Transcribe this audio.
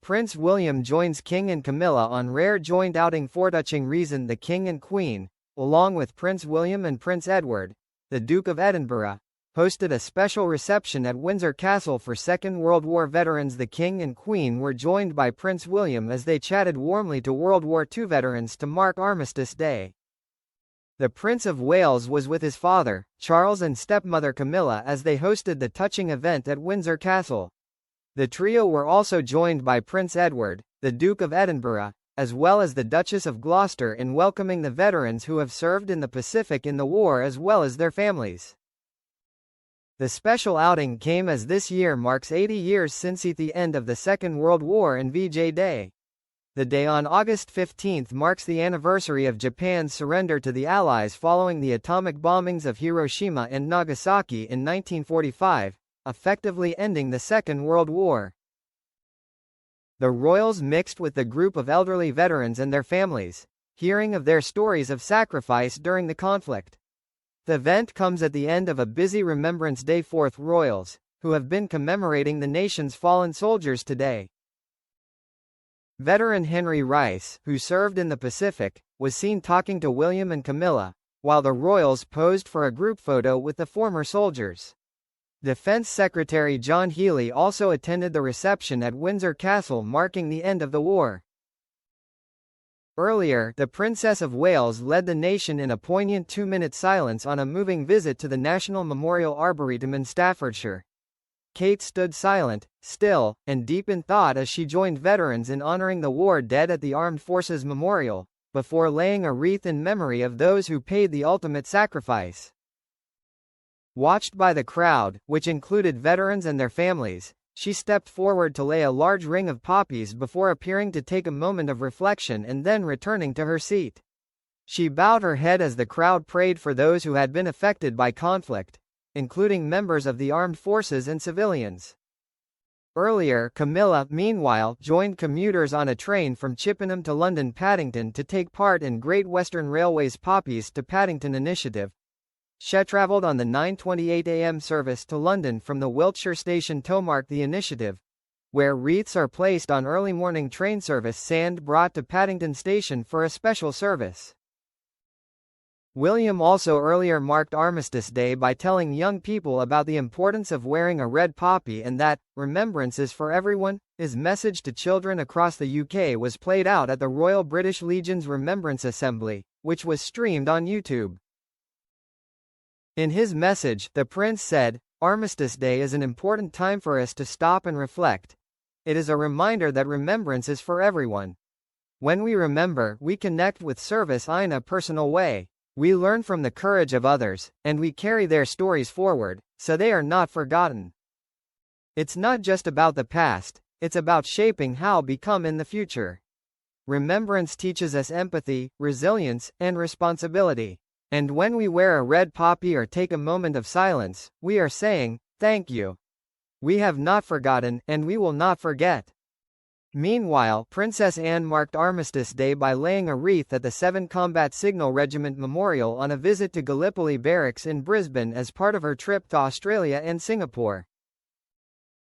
Prince William joins King and Camilla on rare joint outing for touching reason. The King and Queen, along with Prince William and Prince Edward, the Duke of Edinburgh, hosted a special reception at Windsor Castle for Second World War veterans. The King and Queen were joined by Prince William as they chatted warmly to World War II veterans to mark Armistice Day. The Prince of Wales was with his father, Charles, and stepmother Camilla as they hosted the touching event at Windsor Castle. The trio were also joined by Prince Edward, the Duke of Edinburgh, as well as the Duchess of Gloucester in welcoming the veterans who have served in the Pacific in the war as well as their families. The special outing came as this year marks 80 years since the end of the Second World War and VJ Day. The day on August 15 marks the anniversary of Japan's surrender to the Allies following the atomic bombings of Hiroshima and Nagasaki in 1945, effectively ending the Second World War. The royals mixed with the group of elderly veterans and their families, hearing of their stories of sacrifice during the conflict. The event comes at the end of a busy Remembrance Day. Fourth royals, who have been commemorating the nation's fallen soldiers today. Veteran Henry Rice, who served in the Pacific, was seen talking to William and Camilla, while the royals posed for a group photo with the former soldiers. Defense Secretary John Healey also attended the reception at Windsor Castle marking the end of the war. Earlier, the Princess of Wales led the nation in a poignant 2-minute silence on a moving visit to the National Memorial Arboretum in Staffordshire. Kate stood silent, still, and deep in thought as she joined veterans in honoring the war dead at the Armed Forces Memorial, before laying a wreath in memory of those who paid the ultimate sacrifice. Watched by the crowd, which included veterans and their families, she stepped forward to lay a large ring of poppies before appearing to take a moment of reflection and then returning to her seat. She bowed her head as the crowd prayed for those who had been affected by conflict, including members of the armed forces and civilians. Earlier, Camilla, meanwhile, joined commuters on a train from Chippenham to London Paddington to take part in Great Western Railway's Poppies to Paddington initiative. She travelled on the 9:28 a.m. service to London from the Wiltshire station to mark the initiative, where wreaths are placed on early morning train service sand brought to Paddington Station for a special service. William also earlier marked Armistice Day by telling young people about the importance of wearing a red poppy and that "remembrance is for everyone." His message to children across the UK was played out at the Royal British Legion's Remembrance Assembly, which was streamed on YouTube. In his message, the Prince said, "Armistice Day is an important time for us to stop and reflect. It is a reminder that remembrance is for everyone. When we remember, we connect with service in a personal way. We learn from the courage of others, and we carry their stories forward, so they are not forgotten. It's not just about the past, it's about shaping how we become in the future. Remembrance teaches us empathy, resilience, and responsibility. And when we wear a red poppy or take a moment of silence, we are saying, thank you. We have not forgotten, and we will not forget." Meanwhile, Princess Anne marked Armistice Day by laying a wreath at the 7th Combat Signal Regiment Memorial on a visit to Gallipoli Barracks in Brisbane as part of her trip to Australia and Singapore.